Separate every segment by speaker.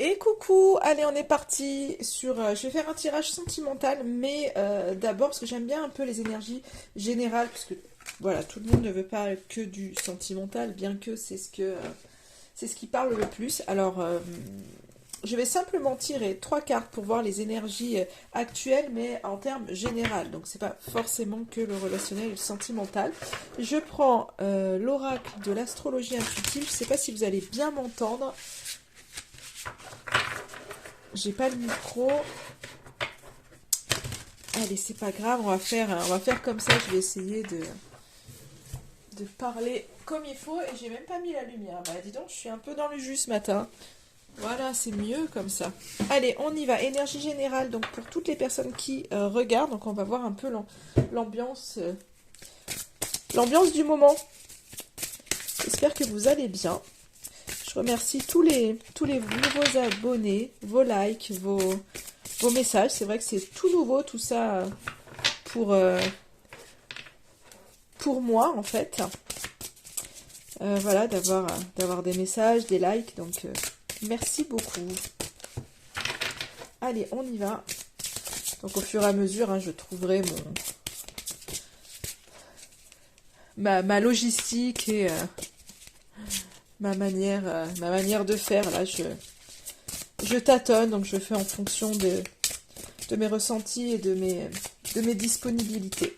Speaker 1: Et coucou, allez on est parti sur... je vais faire un tirage sentimental, mais d'abord parce que j'aime bien un peu les énergies générales, parce que voilà, tout le monde ne veut pas que du sentimental, bien que c'est ce qui parle le plus. Alors, je vais simplement tirer trois cartes pour voir les énergies actuelles, mais en termes général. Donc c'est pas forcément que le relationnel et le sentimental. Je prends l'oracle de l'astrologie intuitive. Je sais pas si vous allez bien m'entendre. J'ai pas le micro. Allez, c'est pas grave, on va faire comme ça. Je vais essayer de parler comme il faut. Et j'ai même pas mis la lumière. Bah dis donc, je suis un peu dans le jus ce matin. Voilà, c'est mieux comme ça. Allez, on y va. Énergie générale, donc pour toutes les personnes qui regardent. Donc on va voir un peu l'ambiance l'ambiance du moment. J'espère que vous allez bien. Je remercie tous les nouveaux abonnés, vos likes, vos messages. C'est vrai que c'est tout nouveau, tout ça pour moi en fait. Voilà, d'avoir des messages, des likes. Donc merci beaucoup. Allez, on y va. Donc au fur et à mesure, hein, je trouverai ma logistique et ma manière de faire. Là, je tâtonne, donc je fais en fonction de mes ressentis et de mes disponibilités.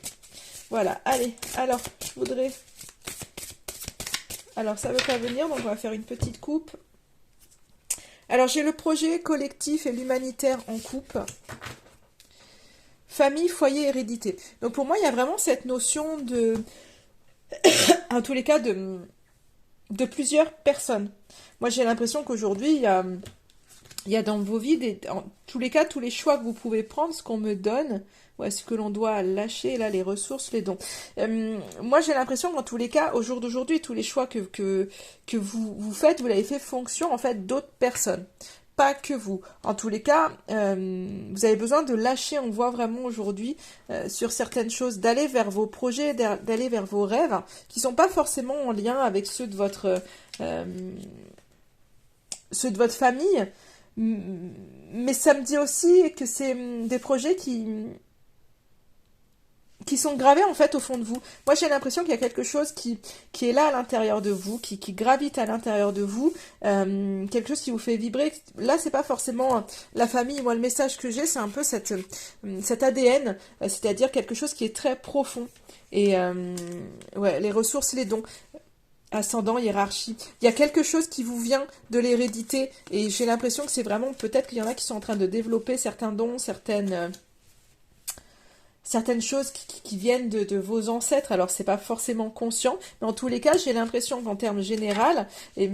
Speaker 1: Voilà, allez, alors, je voudrais... Alors, ça ne veut pas venir, donc on va faire une petite coupe. Alors, j'ai le projet collectif et l'humanitaire en coupe. Famille, foyer, hérédité. Donc, pour moi, il y a vraiment cette notion de... en tous les cas, de plusieurs personnes. Moi, j'ai l'impression qu'aujourd'hui, il y a dans vos vies, en tous les cas, tous les choix que vous pouvez prendre, ce qu'on me donne, ou est-ce que l'on doit lâcher, là, les ressources, les dons. Moi, j'ai l'impression qu'en tous les cas, au jour d'aujourd'hui, tous les choix que vous faites, vous l'avez fait fonction, en fait, d'autres personnes. Pas que vous. En tous les cas, vous avez besoin de lâcher, on voit vraiment aujourd'hui, sur certaines choses, d'aller vers vos projets, d'aller vers vos rêves, qui sont pas forcément en lien avec euh, ceux de votre famille, mais ça me dit aussi que c'est des projets qui sont gravés en fait au fond de vous. Moi j'ai l'impression qu'il y a quelque chose qui est là à l'intérieur de vous, qui gravite à l'intérieur de vous, quelque chose qui vous fait vibrer. Là c'est pas forcément la famille, moi le message que j'ai c'est un peu cet ADN, c'est-à-dire quelque chose qui est très profond. Et ouais, les ressources, les dons. Ascendant, hiérarchie. Il y a quelque chose qui vous vient de l'hérédité et j'ai l'impression que c'est vraiment, peut-être qu'il y en a qui sont en train de développer certains dons, certaines choses qui viennent de vos ancêtres. Alors c'est pas forcément conscient, mais en tous les cas, j'ai l'impression qu'en termes général, et,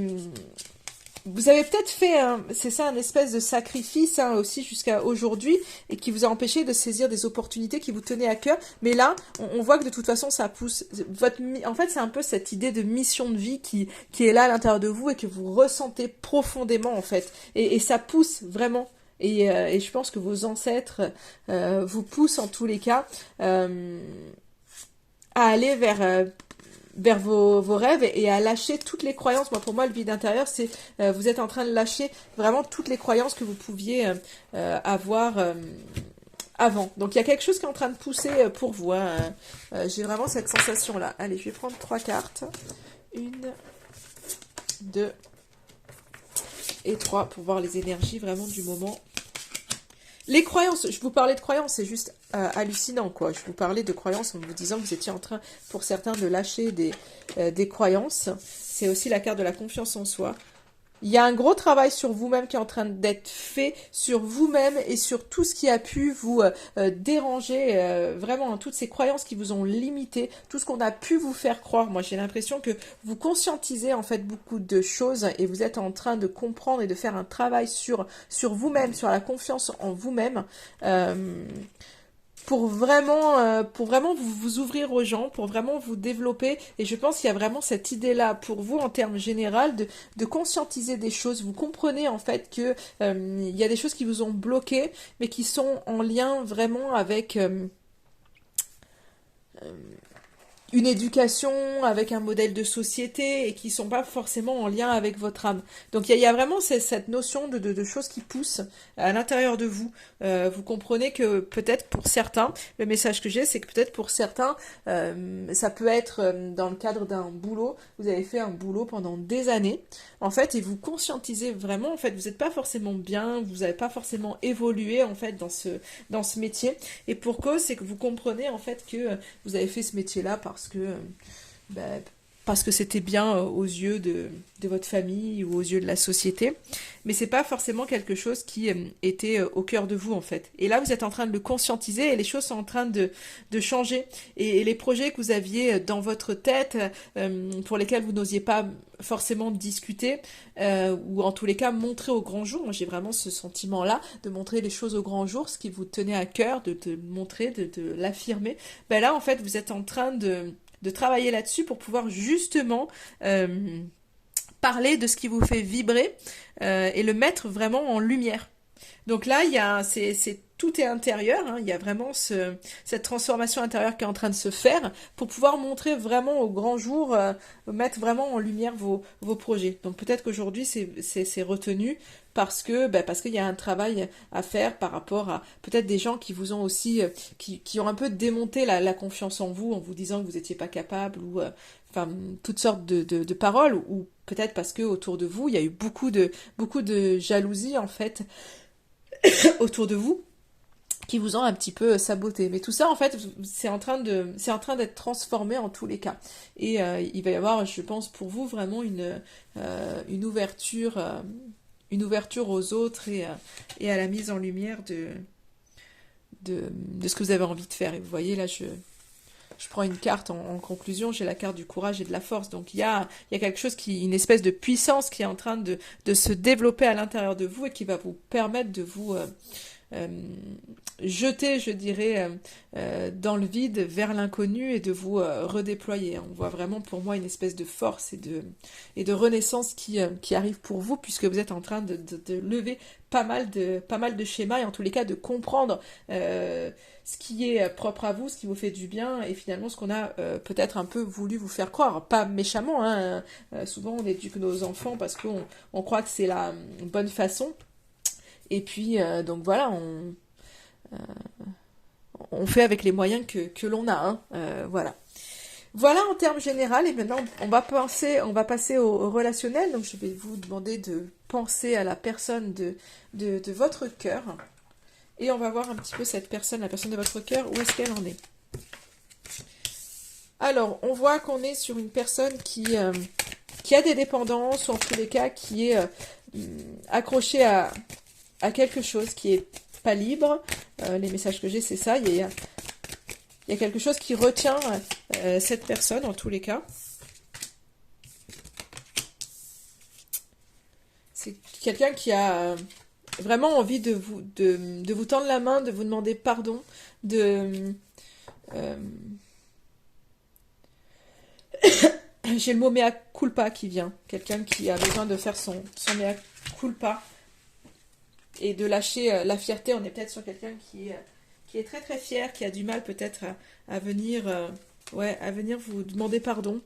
Speaker 1: vous avez peut-être fait, c'est ça, un espèce de sacrifice hein, aussi jusqu'à aujourd'hui et qui vous a empêché de saisir des opportunités qui vous tenaient à cœur. Mais là, on voit que de toute façon, ça pousse. En fait, c'est un peu cette idée de mission de vie qui est là à l'intérieur de vous et que vous ressentez profondément en fait. Et ça pousse vraiment. Et je pense que vos ancêtres vous poussent en tous les cas à aller vers vos rêves et à lâcher toutes les croyances. Moi, pour moi, le vide intérieur, c'est vous êtes en train de lâcher vraiment toutes les croyances que vous pouviez avoir avant. Donc, il y a quelque chose qui est en train de pousser pour vous. Hein. J'ai vraiment cette sensation-là. Allez, je vais prendre trois cartes. Une, deux et trois pour voir les énergies vraiment du moment. Les croyances, je vous parlais de croyances, c'est juste hallucinant, quoi. Je vous parlais de croyances en vous disant que vous étiez en train, pour certains, de lâcher des croyances. C'est aussi la carte de la confiance en soi. Il y a un gros travail sur vous-même qui est en train d'être fait, sur vous-même et sur tout ce qui a pu vous déranger, vraiment, hein, toutes ces croyances qui vous ont limité, tout ce qu'on a pu vous faire croire. Moi, j'ai l'impression que vous conscientisez en fait beaucoup de choses et vous êtes en train de comprendre et de faire un travail sur vous-même, sur la confiance en vous-même. Euh, pour vraiment vous ouvrir aux gens, pour vraiment vous développer. Et je pense qu'il y a vraiment cette idée-là pour vous en termes général de conscientiser des choses. Vous comprenez en fait que il y a des choses qui vous ont bloqué, mais qui sont en lien vraiment avec une éducation, avec un modèle de société et qui sont pas forcément en lien avec votre âme. Donc il y a vraiment cette notion de choses qui poussent à l'intérieur de vous. Vous comprenez que peut-être pour certains, le message que j'ai, c'est que peut-être pour certains, ça peut être dans le cadre d'un boulot, vous avez fait un boulot pendant des années, en fait, et vous conscientisez vraiment, en fait, vous n'êtes pas forcément bien, vous n'avez pas forcément évolué, en fait, dans ce métier. Et pour cause, c'est que vous comprenez, en fait, que vous avez fait ce métier-là ben, parce que c'était bien aux yeux de votre famille ou aux yeux de la société, mais c'est pas forcément quelque chose qui était au cœur de vous en fait. Et là, vous êtes en train de le conscientiser et les choses sont en train de changer. Et les projets que vous aviez dans votre tête, pour lesquels vous n'osiez pas forcément discuter, ou en tous les cas montrer au grand jour. Moi, j'ai vraiment ce sentiment-là de montrer les choses au grand jour, ce qui vous tenait à cœur, de montrer, de l'affirmer. Ben là, en fait, vous êtes en train de travailler là-dessus pour pouvoir justement parler de ce qui vous fait vibrer et le mettre vraiment en lumière. Donc là, tout est intérieur, hein, il y a vraiment cette transformation intérieure qui est en train de se faire pour pouvoir montrer vraiment au grand jour, mettre vraiment en lumière vos projets. Donc peut-être qu'aujourd'hui c'est retenu parce qu'il y a un travail à faire par rapport à peut-être des gens qui vous ont aussi, qui ont un peu démonté la confiance en vous disant que vous n'étiez pas capable ou enfin toutes sortes de paroles ou peut-être parce que autour de vous il y a eu beaucoup de jalousie en fait autour de vous qui vous ont un petit peu saboté. Mais tout ça, en fait, c'est en train d'être transformé en tous les cas. Et il va y avoir, je pense, pour vous vraiment une ouverture aux autres et à la mise en lumière de ce que vous avez envie de faire. Et vous voyez, là, je prends une carte en conclusion, j'ai la carte du courage et de la force. Donc il y a quelque chose une espèce de puissance qui est en train de se développer à l'intérieur de vous et qui va vous permettre de vous euh, jeter, je dirais, dans le vide vers l'inconnu et de vous redéployer. On voit vraiment pour moi une espèce de force et de renaissance qui arrive pour vous puisque vous êtes en train de lever pas mal de schémas et en tous les cas de comprendre ce qui est propre à vous, ce qui vous fait du bien et finalement ce qu'on a peut-être un peu voulu vous faire croire. Pas méchamment, hein, souvent on éduque nos enfants parce qu'on croit que c'est la bonne façon. Et puis, donc voilà, on fait avec les moyens que l'on a. Hein, voilà. Voilà en termes généraux. Et maintenant, on va passer au relationnel. Donc, je vais vous demander de penser à la personne de votre cœur. Et on va voir un petit peu cette personne, la personne de votre cœur, où est-ce qu'elle en est. Alors, on voit qu'on est sur une personne qui a des dépendances, ou en tous les cas, qui est accrochée à quelque chose qui est pas libre. Les messages que j'ai, c'est ça. Il y a quelque chose qui retient cette personne, en tous les cas. C'est quelqu'un qui a vraiment envie de vous tendre la main, de vous demander pardon, j'ai le mot mea culpa qui vient. Quelqu'un qui a besoin de faire son mea culpa et de lâcher la fierté. On est peut-être sur quelqu'un qui est très très fier, qui a du mal peut-être à venir vous demander pardon,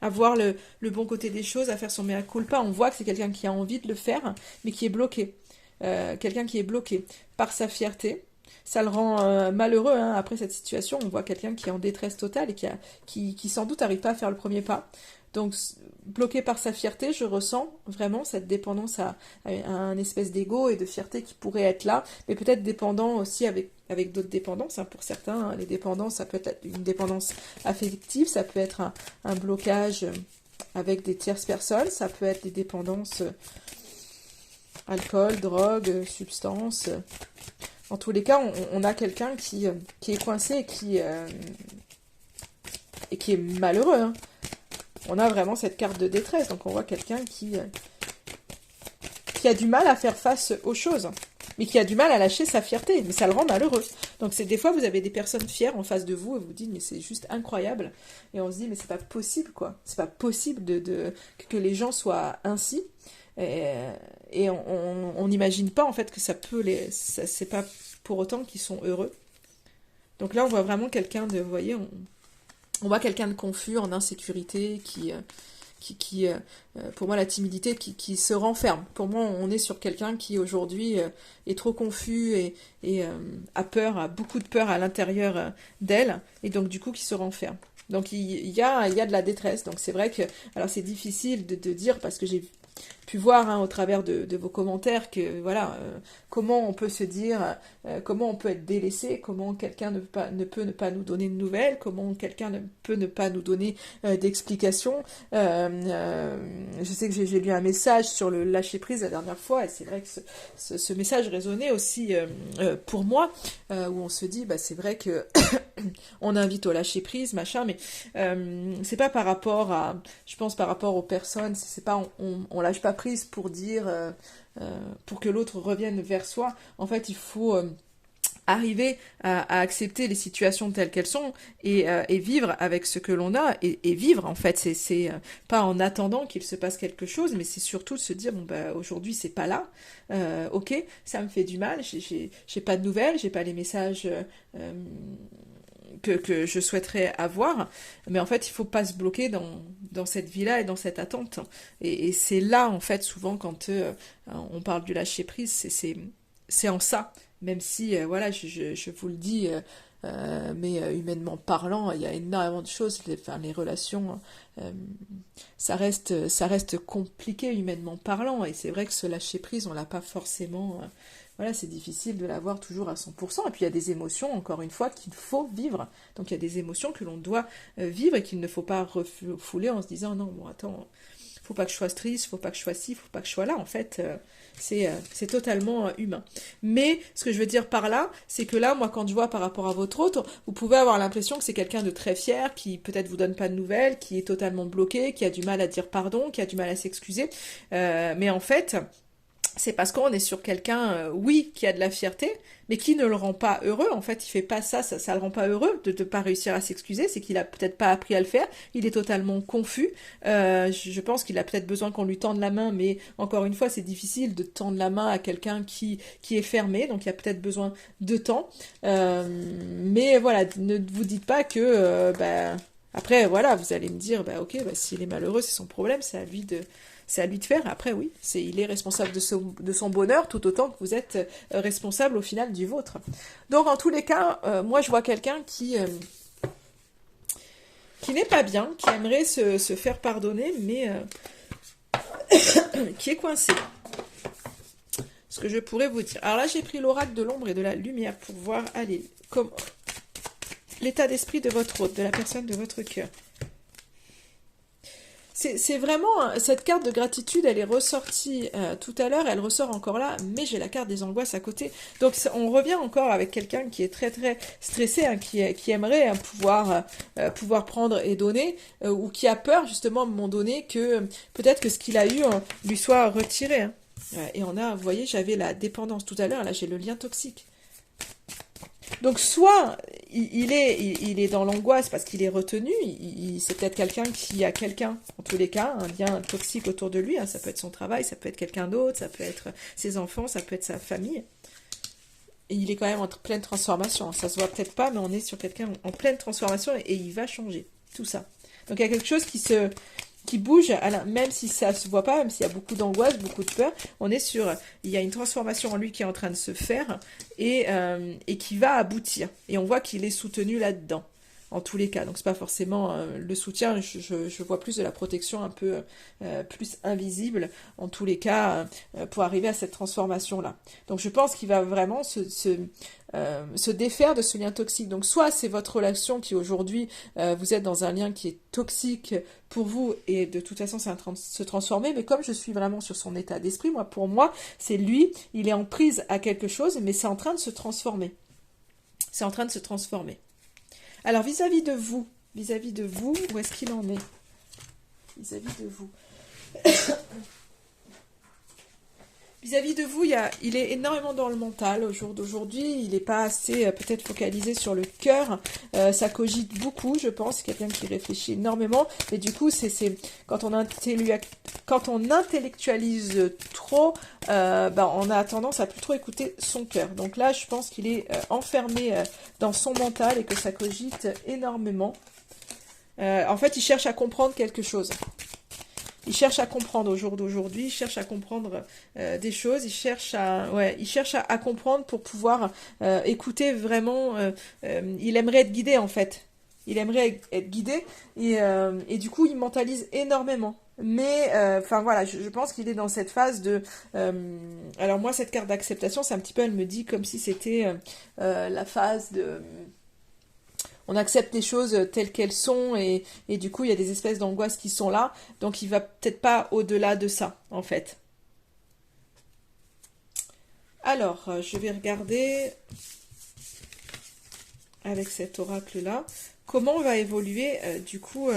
Speaker 1: à voir le bon côté des choses, à faire son mea culpa. On voit que c'est quelqu'un qui a envie de le faire, mais qui est bloqué. Quelqu'un qui est bloqué par sa fierté. Ça le rend malheureux hein, après cette situation. On voit quelqu'un qui est en détresse totale et qui sans doute n'arrive pas à faire le premier pas. Donc, bloqué par sa fierté, je ressens vraiment cette dépendance à un espèce d'ego et de fierté qui pourrait être là, mais peut-être dépendant aussi avec d'autres dépendances. Hein. Pour certains, hein, les dépendances, ça peut être une dépendance affective, ça peut être un blocage avec des tierces personnes, ça peut être des dépendances alcool, drogue, substances. En tous les cas, on a quelqu'un qui est coincé et qui est malheureux. Hein. On a vraiment cette carte de détresse. Donc on voit quelqu'un qui a du mal à faire face aux choses. Mais qui a du mal à lâcher sa fierté. Mais ça le rend malheureux. Donc c'est des fois vous avez des personnes fières en face de vous et vous dites mais c'est juste incroyable. Et on se dit mais c'est pas possible quoi. C'est pas possible que les gens soient ainsi. Et on n'imagine pas en fait que c'est pas pour autant qu'ils sont heureux. Donc là on voit vraiment quelqu'un de, vous voyez, On voit quelqu'un de confus, en insécurité, pour moi, la timidité qui se renferme. Pour moi, on est sur quelqu'un qui aujourd'hui est trop confus et a peur, a beaucoup de peur à l'intérieur d'elle, et donc du coup qui se renferme. Donc il y a de la détresse. Donc c'est vrai que, alors c'est difficile de dire parce que j'ai pu voir au travers de vos commentaires que voilà, comment on peut se dire, comment on peut être délaissé, comment quelqu'un ne peut ne pas nous donner de nouvelles, comment quelqu'un ne peut ne pas nous donner d'explications. Je sais que j'ai lu un message sur le lâcher prise la dernière fois et c'est vrai que ce message résonnait aussi pour moi, où on se dit bah c'est vrai que on invite au lâcher prise machin, mais c'est pas par rapport à, je pense par rapport aux personnes, c'est pas on lâche pas prise pour dire pour que l'autre revienne vers soi. En fait, il faut arriver à accepter les situations telles qu'elles sont et vivre avec ce que l'on a et vivre en fait c'est pas en attendant qu'il se passe quelque chose, mais c'est surtout de se dire bon bah aujourd'hui c'est pas là, ok, ça me fait du mal, j'ai pas de nouvelles, j'ai pas les messages que je souhaiterais avoir, mais en fait il faut pas se bloquer dans cette vie-là et dans cette attente, et c'est là en fait souvent quand on parle du lâcher prise, c'est en ça, même si voilà je vous le dis, mais humainement parlant il y a énormément de choses, les relations ça reste compliqué humainement parlant, et c'est vrai que ce lâcher prise on l'a pas forcément, voilà, c'est difficile de l'avoir toujours à 100%. Et puis il y a des émotions, encore une fois, qu'il faut vivre. Donc il y a des émotions que l'on doit vivre et qu'il ne faut pas refouler en se disant non, bon attends, faut pas que je sois triste, faut pas que je sois ci, faut pas que je sois là. En fait, c'est totalement humain. Mais ce que je veux dire par là, c'est que là, moi, quand je vois par rapport à votre autre, vous pouvez avoir l'impression que c'est quelqu'un de très fier, qui peut-être vous donne pas de nouvelles, qui est totalement bloqué, qui a du mal à dire pardon, qui a du mal à s'excuser. Mais en fait, c'est parce qu'on est sur quelqu'un, oui, qui a de la fierté, mais qui ne le rend pas heureux. En fait, il fait pas ça le rend pas heureux de ne pas réussir à s'excuser. C'est qu'il a peut-être pas appris à le faire. Il est totalement confus. Je pense qu'il a peut-être besoin qu'on lui tende la main, mais encore une fois, c'est difficile de tendre la main à quelqu'un qui est fermé. Donc, il y a peut-être besoin de temps. Mais voilà, ne vous dites pas que, après, voilà, vous allez me dire, bah ok, bah, s'il est malheureux, c'est son problème, c'est à lui de faire. Après, oui, il est responsable de son bonheur, tout autant que vous êtes responsable au final du vôtre. Donc, en tous les cas, moi, je vois quelqu'un qui n'est pas bien, qui aimerait se faire pardonner, mais qui est coincé. Ce que je pourrais vous dire. Alors là, j'ai pris l'oracle de l'ombre et de la lumière pour voir, allez, comme l'état d'esprit de votre hôte, de la personne de votre cœur. C'est vraiment, cette carte de gratitude, elle est ressortie tout à l'heure, elle ressort encore là, mais j'ai la carte des angoisses à côté. Donc on revient encore avec quelqu'un qui est très très stressé, hein, qui aimerait pouvoir prendre et donner, ou qui a peur justement à un moment donné que peut-être que ce qu'il a eu lui soit retiré. Hein. Et on a, vous voyez, j'avais la dépendance tout à l'heure, là j'ai le lien toxique. Donc soit il est dans l'angoisse parce qu'il est retenu, c'est peut-être quelqu'un qui a quelqu'un, en tous les cas, un lien toxique autour de lui, hein, ça peut être son travail, ça peut être quelqu'un d'autre, ça peut être ses enfants, ça peut être sa famille. Et il est quand même en pleine transformation, ça se voit peut-être pas, mais on est sur quelqu'un en pleine transformation et il va changer, tout ça. Donc il y a quelque chose qui bouge, même si ça se voit pas, même s'il y a beaucoup d'angoisse, beaucoup de peur, il y a une transformation en lui qui est en train de se faire et qui va aboutir. Et on voit qu'il est soutenu là-dedans, en tous les cas. Donc c'est pas forcément le soutien, je vois plus de la protection un peu plus invisible, en tous les cas, pour arriver à cette transformation-là. Donc je pense qu'il va vraiment se défaire de ce lien toxique. Donc soit c'est votre relation qui aujourd'hui, vous êtes dans un lien qui est toxique pour vous et de toute façon c'est en train de se transformer, mais comme je suis vraiment sur son état d'esprit, pour moi, c'est lui, il est en prise à quelque chose, mais c'est en train de se transformer. C'est en train de se transformer. Alors vis-à-vis de vous, où est-ce qu'il en est? Vis-à-vis de vous. Vis-à-vis de vous, il est énormément dans le mental au jour d'aujourd'hui, il n'est pas assez peut-être focalisé sur le cœur, ça cogite beaucoup, je pense, quelqu'un qui réfléchit énormément, mais du coup, c'est quand on intellectualise trop, on a tendance à plus trop écouter son cœur. Donc là, je pense qu'il est enfermé dans son mental et que ça cogite énormément. En fait, il cherche à comprendre quelque chose. Il cherche à comprendre au jour d'aujourd'hui, il cherche à comprendre des choses, il cherche à comprendre pour pouvoir écouter vraiment. Il aimerait être guidé en fait. Il aimerait être guidé et du coup il mentalise énormément. Mais enfin voilà, je pense qu'il est dans cette phase de. Alors moi cette carte d'acceptation, c'est un petit peu, elle me dit comme si c'était la phase de on accepte les choses telles qu'elles sont et du coup il y a des espèces d'angoisses qui sont là, donc il va peut-être pas au-delà de ça en fait. Alors je vais regarder avec cet oracle là comment va évoluer du coup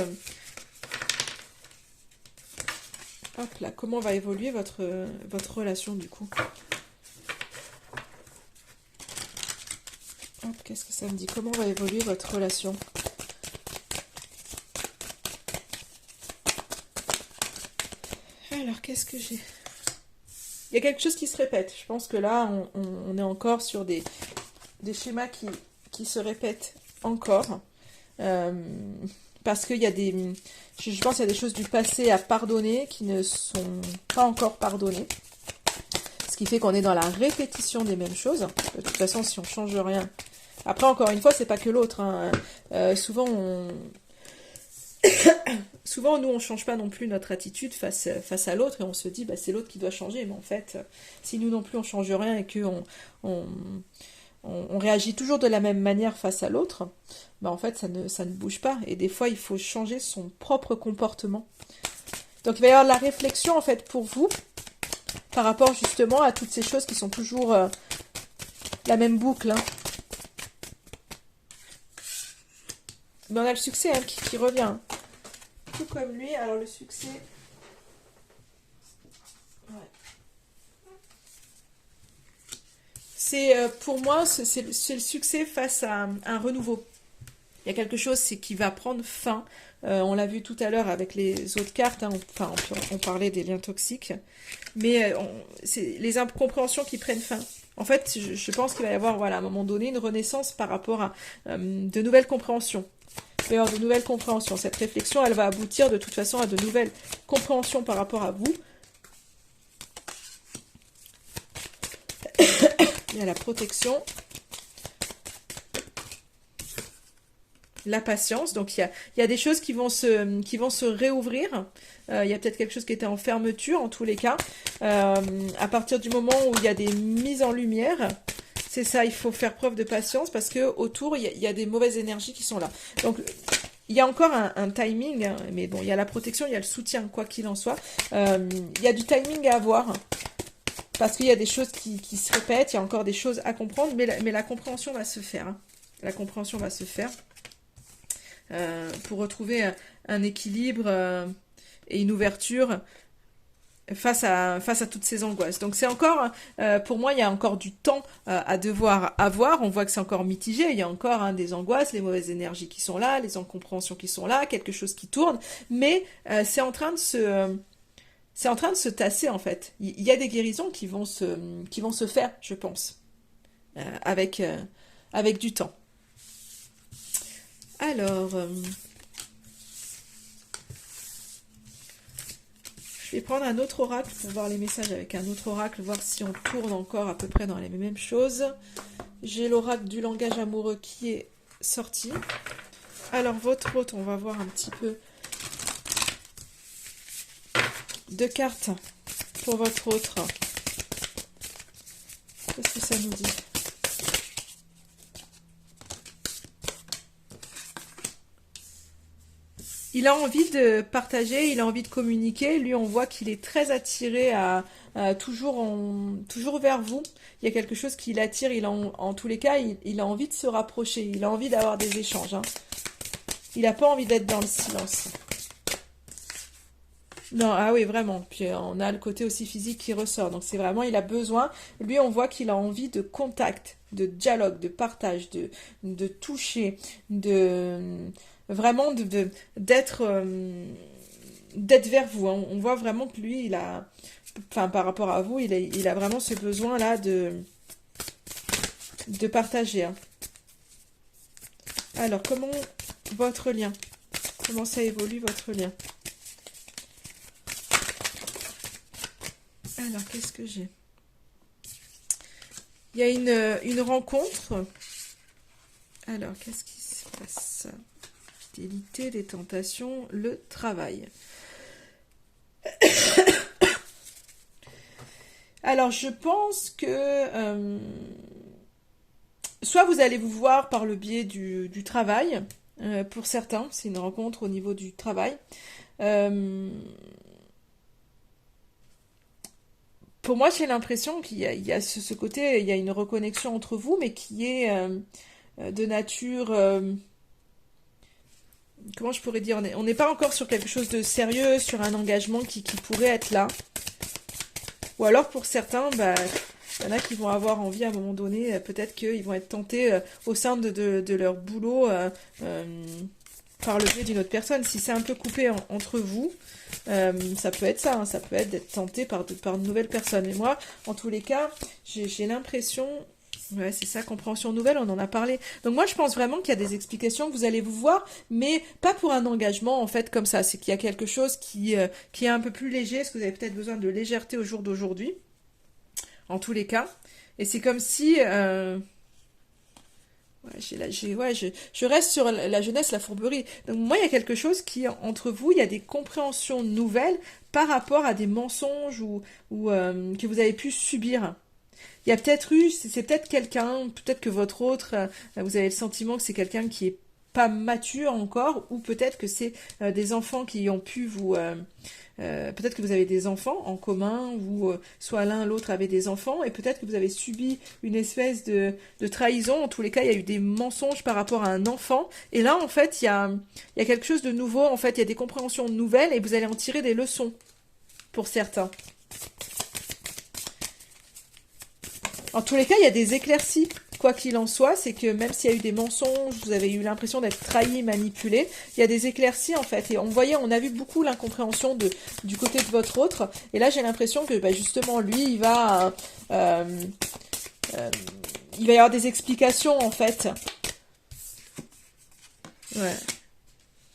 Speaker 1: hop là, comment va évoluer votre relation du coup. Hop, qu'est-ce que ça me dit, comment va évoluer votre relation. Alors, qu'est-ce que j'ai? Il y a quelque chose qui se répète. Je pense que là, on est encore sur des schémas qui se répètent encore. Euh, parce qu'il y a des... Je pense qu'il y a des choses du passé à pardonner qui ne sont pas encore pardonnées. Ce qui fait qu'on est dans la répétition des mêmes choses. De toute façon, si on change rien... Après, encore une fois, c'est pas que l'autre. Hein. Souvent, nous, on change pas non plus notre attitude face à l'autre et on se dit, bah, c'est l'autre qui doit changer. Mais en fait, si nous non plus, on change rien et qu'on réagit toujours de la même manière face à l'autre, bah, en fait, ça ne bouge pas. Et des fois, il faut changer son propre comportement. Donc, il va y avoir de la réflexion, en fait, pour vous, par rapport justement à toutes ces choses qui sont toujours la même boucle. Hein. Mais on a le succès hein, qui revient. Tout comme lui, alors le succès... Ouais. C'est pour moi, c'est le succès face à un renouveau. Il y a quelque chose qui va prendre fin. On l'a vu tout à l'heure avec les autres cartes. Hein, on parlait des liens toxiques. Mais c'est les incompréhensions qui prennent fin. En fait, je pense qu'il va y avoir, voilà, à un moment donné, une renaissance par rapport à de nouvelles compréhensions. Il va y avoir de nouvelles compréhensions. Cette réflexion, elle va aboutir de toute façon à de nouvelles compréhensions par rapport à vous. Il y a la protection. La patience. Donc, il y a des choses qui vont se réouvrir. Il y a peut-être quelque chose qui était en fermeture, en tous les cas. À partir du moment où il y a des mises en lumière... C'est ça, il faut faire preuve de patience parce que autour il y a des mauvaises énergies qui sont là. Donc il y a encore un timing, hein, mais bon, il y a la protection, il y a le soutien, quoi qu'il en soit. Il y a du timing à avoir parce qu'il y a des choses qui se répètent, il y a encore des choses à comprendre, mais la compréhension va se faire. Hein. La compréhension va se faire pour retrouver un équilibre et une ouverture. Face à toutes ces angoisses. Donc c'est encore, pour moi, il y a encore du temps à devoir avoir. On voit que c'est encore mitigé. Il y a encore hein, des angoisses, les mauvaises énergies qui sont là, les incompréhensions qui sont là, quelque chose qui tourne. Mais c'est en train de se tasser en fait. Il y a des guérisons qui vont se faire, je pense, avec du temps. Alors. Je vais prendre un autre oracle pour voir les messages avec un autre oracle, voir si on tourne encore à peu près dans les mêmes choses. J'ai l'oracle du langage amoureux qui est sorti. Alors, votre hôte, on va voir un petit peu de cartes pour votre autre. Qu'est-ce que ça nous dit ? Il a envie de partager, il a envie de communiquer. Lui, on voit qu'il est très attiré toujours vers vous. Il y a quelque chose qui l'attire. En tous les cas, il a envie de se rapprocher. Il a envie d'avoir des échanges. Hein. Il n'a pas envie d'être dans le silence. Non, ah oui, vraiment. Puis on a le côté aussi physique qui ressort. Donc c'est vraiment, il a besoin. Lui, on voit qu'il a envie de contact, de dialogue, de partage, de toucher, vraiment d'être vers vous. Hein. On voit vraiment que lui, par rapport à vous, il a vraiment ce besoin-là de partager. Hein. Alors, comment votre lien? comment ça évolue votre lien. Alors, qu'est-ce que j'ai? Il y a une rencontre. Alors, qu'est-ce qui se passe? Fidélité, les tentations, le travail. Alors, je pense que soit vous allez vous voir par le biais du travail, pour certains, c'est une rencontre au niveau du travail. Euh, pour moi, j'ai l'impression qu'il y a ce côté, il y a une reconnexion entre vous, mais qui est de nature, comment je pourrais dire, on n'est pas encore sur quelque chose de sérieux, sur un engagement qui pourrait être là. Ou alors pour certains, bah, il y en a qui vont avoir envie à un moment donné, peut-être qu'ils vont être tentés au sein de leur boulot par le biais d'une autre personne. Si c'est un peu coupé entre vous, ça peut être ça, hein, ça peut être d'être tenté par une nouvelle personne. Et moi, en tous les cas, j'ai l'impression... Ouais, c'est ça, compréhension nouvelle, on en a parlé. Donc moi, je pense vraiment qu'il y a des explications que vous allez vous voir, mais pas pour un engagement, en fait, comme ça. C'est qu'il y a quelque chose qui est un peu plus léger, parce que vous avez peut-être besoin de légèreté au jour d'aujourd'hui, en tous les cas. Et c'est comme si... Ouais, je reste sur la jeunesse, la fourberie. Donc moi, il y a quelque chose qui, entre vous, il y a des compréhensions nouvelles par rapport à des mensonges ou que vous avez pu subir. Il y a peut-être eu, c'est peut-être quelqu'un, peut-être que votre autre, vous avez le sentiment que c'est quelqu'un qui est pas mature encore, ou peut-être que c'est des enfants qui ont pu peut-être que vous avez des enfants en commun, ou soit l'un l'autre avait des enfants, et peut-être que vous avez subi une espèce de trahison. En tous les cas, il y a eu des mensonges par rapport à un enfant, et là, en fait, il y a quelque chose de nouveau, en fait, il y a des compréhensions nouvelles, et vous allez en tirer des leçons, pour certains. En tous les cas, il y a des éclaircies. Quoi qu'il en soit, c'est que même s'il y a eu des mensonges, vous avez eu l'impression d'être trahi, manipulé, il y a des éclaircies en fait. Et on a vu beaucoup l'incompréhension du côté de votre autre. Et là, j'ai l'impression que bah, justement, lui, il va y avoir des explications en fait. Ouais.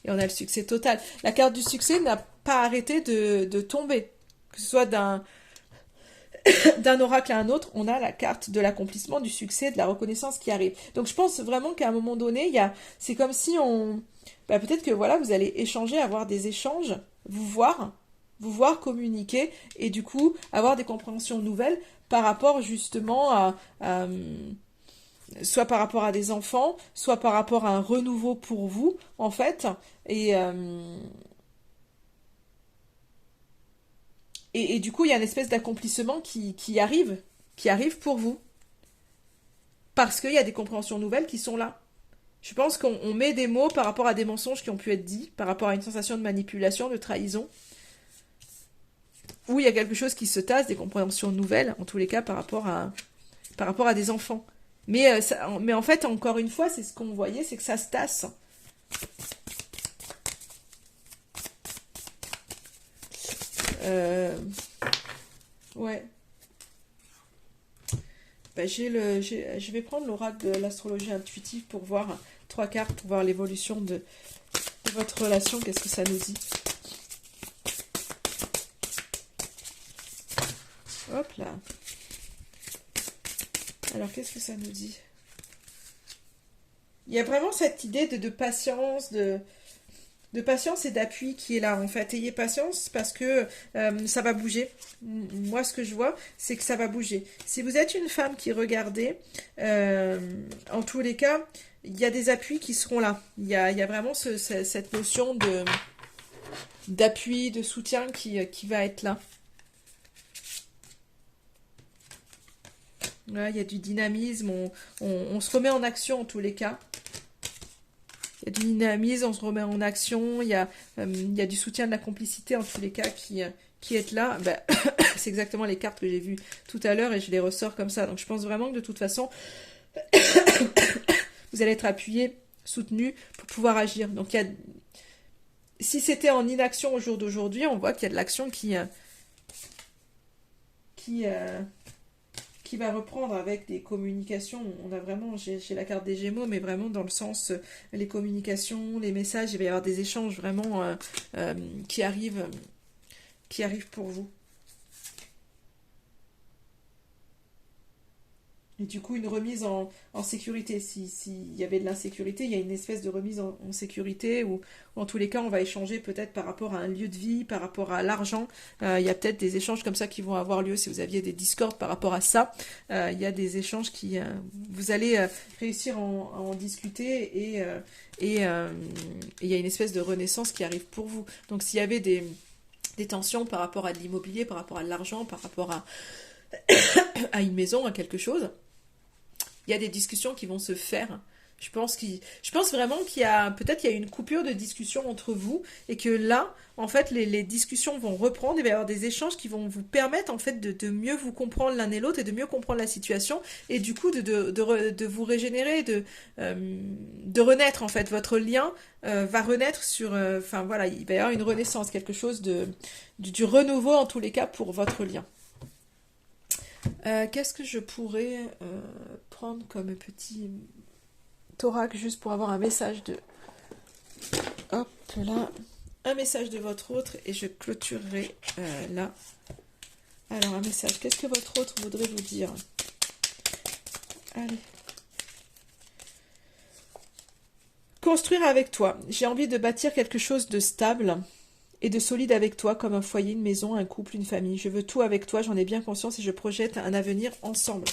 Speaker 1: Et on a le succès total. La carte du succès n'a pas arrêté de tomber. Que ce soit d'un oracle à un autre, on a la carte de l'accomplissement, du succès, de la reconnaissance qui arrive. Donc je pense vraiment qu'à un moment donné, c'est comme si bah, peut-être que voilà, vous allez échanger, avoir des échanges, vous voir communiquer, et du coup avoir des compréhensions nouvelles par rapport justement soit par rapport à des enfants, soit par rapport à un renouveau pour vous, en fait, et et du coup, il y a une espèce d'accomplissement qui arrive pour vous. Parce qu'il y a des compréhensions nouvelles qui sont là. Je pense qu'on met des mots par rapport à des mensonges qui ont pu être dits, par rapport à une sensation de manipulation, de trahison, où il y a quelque chose qui se tasse, des compréhensions nouvelles, en tous les cas, par rapport à des enfants. Mais en fait, encore une fois, c'est ce qu'on voyait, c'est que ça se tasse. Ouais. Bah, je vais prendre l'oracle de l'astrologie intuitive pour voir 3 cartes, pour voir l'évolution de votre relation. Qu'est-ce que ça nous dit? Hop là. Alors, qu'est-ce que ça nous dit? Il y a vraiment cette idée de patience, de patience et d'appui qui est là en fait. Ayez patience parce que ça va bouger. Moi, ce que je vois, c'est que ça va bouger. Si vous êtes une femme qui regardez, en tous les cas, il y a des appuis qui seront là. Il y a vraiment cette notion d'appui, de soutien qui va être là. Là, il y a du dynamisme, on se remet en action en tous les cas. Il y a du dynamisme, on se remet en action, il y a du soutien, de la complicité en tous les cas qui est là. Ben, c'est exactement les cartes que j'ai vues tout à l'heure et je les ressors comme ça. Donc je pense vraiment que de toute façon, vous allez être appuyé, soutenu pour pouvoir agir. Donc si c'était en inaction au jour d'aujourd'hui, on voit qu'il y a de l'action qui qui va reprendre avec des communications. On a vraiment, j'ai la carte des Gémeaux, mais vraiment dans le sens, les communications, les messages, il va y avoir des échanges vraiment qui arrivent pour vous. Et du coup, une remise en sécurité. S'il y avait de l'insécurité, il y a une espèce de remise en sécurité, ou en tous les cas, on va échanger peut-être par rapport à un lieu de vie, par rapport à l'argent. Il y a peut-être des échanges comme ça qui vont avoir lieu si vous aviez des discords par rapport à ça. Il y a des échanges qui... vous allez réussir à en discuter et il y a une espèce de renaissance qui arrive pour vous. Donc s'il y avait des tensions par rapport à de l'immobilier, par rapport à de l'argent, par rapport à une maison, à quelque chose, il y a des discussions qui vont se faire. Je pense vraiment qu'il y a peut-être il y a une coupure de discussion entre vous et que là, en fait, les discussions vont reprendre. Il va y avoir des échanges qui vont vous permettre en fait de mieux vous comprendre l'un et l'autre et de mieux comprendre la situation et du coup de vous régénérer, de renaître en fait. Votre lien va renaître sur. Enfin voilà, il va y avoir une renaissance, quelque chose du renouveau en tous les cas pour votre lien. Qu'est-ce que je pourrais prendre comme petit thorax juste pour avoir un message de... Hop là. Un message de votre autre et je clôturerai là. Alors un message. Qu'est-ce que votre autre voudrait vous dire? Allez. Construire avec toi. J'ai envie de bâtir quelque chose de stable et de solide avec toi, comme un foyer, une maison, un couple, une famille. Je veux tout avec toi, j'en ai bien conscience et je projette un avenir ensemble.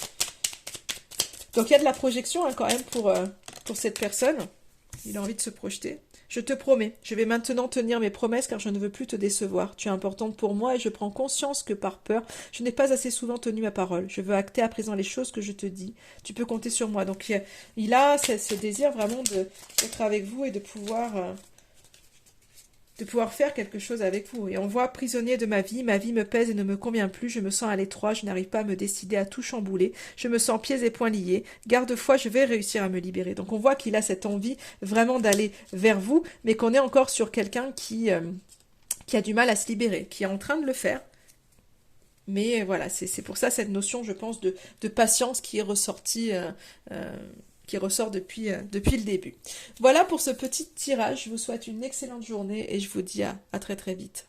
Speaker 1: Donc il y a de la projection quand même pour cette personne. Il a envie de se projeter. Je te promets, je vais maintenant tenir mes promesses car je ne veux plus te décevoir. Tu es importante pour moi et je prends conscience que par peur, je n'ai pas assez souvent tenu ma parole. Je veux acter à présent les choses que je te dis. Tu peux compter sur moi. Donc il a ce désir vraiment d'être avec vous et de pouvoir faire quelque chose avec vous. Et on voit prisonnier de ma vie me pèse et ne me convient plus, je me sens à l'étroit, je n'arrive pas à me décider à tout chambouler, je me sens pieds et poings liés, garde-foi, je vais réussir à me libérer. Donc on voit qu'il a cette envie vraiment d'aller vers vous, mais qu'on est encore sur quelqu'un qui a du mal à se libérer, qui est en train de le faire. Mais voilà, c'est pour ça cette notion, je pense, de patience qui est ressortie... qui ressort depuis le début. Voilà pour ce petit tirage. Je vous souhaite une excellente journée et je vous dis à très très vite.